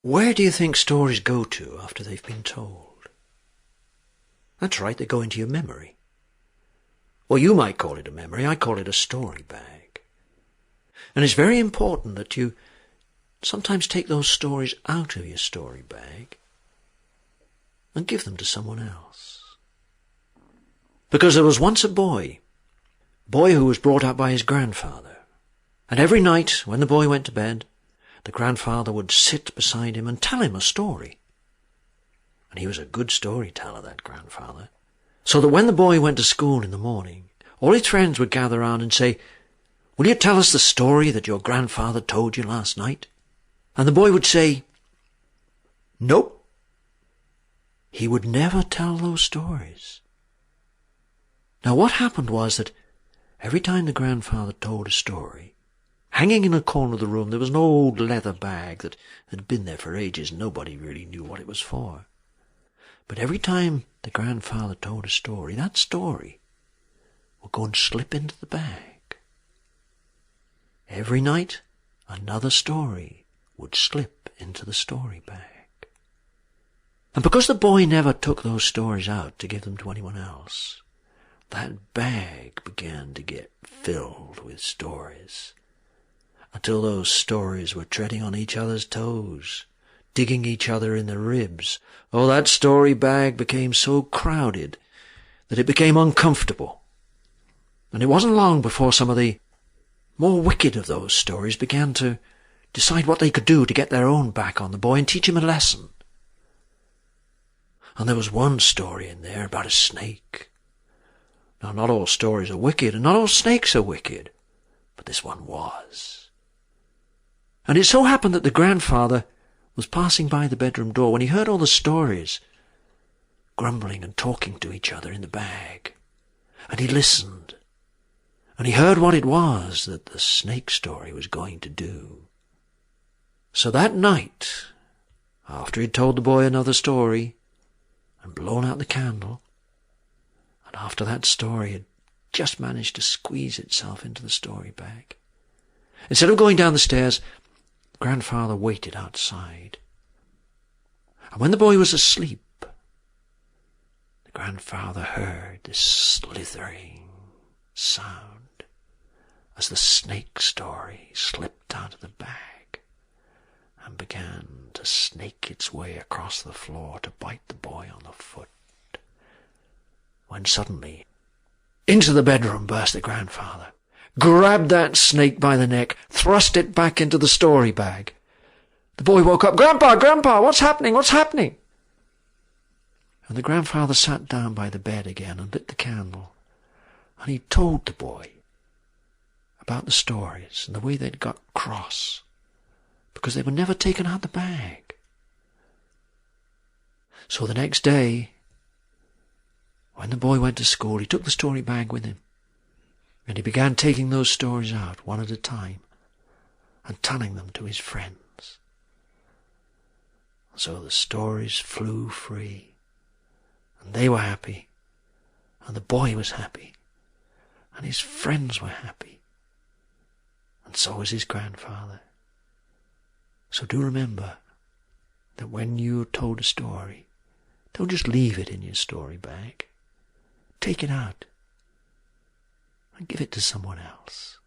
Where do you think stories go to after they've been told? That's right, they go into your memory. Well, you might call it a memory, I call it a story bag. And it's very important that you sometimes take those stories out of your story bag and give them to someone else. Because there was once a boy who was brought up by his grandfather. And every night when the boy went to bed, the grandfather would sit beside him and tell him a story. And he was a good storyteller, that grandfather. So that when the boy went to school in the morning, all his friends would gather round and say, "Will you tell us the story that your grandfather told you last night?" And the boy would say, "Nope." He would never tell those stories. Now what happened was that every time the grandfather told a story, hanging in a corner of the room there was an old leather bag that had been there for ages and nobody really knew what it was for. But every time the grandfather told a story, that story would go and slip into the bag. Every night another story would slip into the story bag. And because the boy never took those stories out to give them to anyone else, that bag began to get filled with stories, until those stories were treading on each other's toes, digging each other in the ribs. Oh, that story bag became so crowded that it became uncomfortable. And it wasn't long before some of the more wicked of those stories began to decide what they could do to get their own back on the boy and teach him a lesson. And there was one story in there about a snake. Now, not all stories are wicked, and not all snakes are wicked, but this one was. And it so happened that the grandfather was passing by the bedroom door when he heard all the stories grumbling and talking to each other in the bag. And he listened, and he heard what it was that the snake story was going to do. So that night, after he'd told the boy another story and blown out the candle, and after that story had just managed to squeeze itself into the story bag, instead of going down the stairs, grandfather waited outside. And when the boy was asleep, the grandfather heard this slithering sound as the snake story slipped out of the bag and began to snake its way across the floor to bite the boy on the foot. When suddenly, into the bedroom burst the grandfather, grabbed that snake by the neck, thrust it back into the story bag. The boy woke up. "Grandpa, Grandpa, what's happening? What's happening?" And the grandfather sat down by the bed again and lit the candle. And he told the boy about the stories and the way they'd got cross because they were never taken out of the bag. So the next day, when the boy went to school, he took the story bag with him. And he began taking those stories out one at a time and telling them to his friends. So the stories flew free, and they were happy, and the boy was happy, and his friends were happy, and so was his grandfather. So do remember that when you're told a story, don't just leave it in your story bag. Take it out and give it to someone else.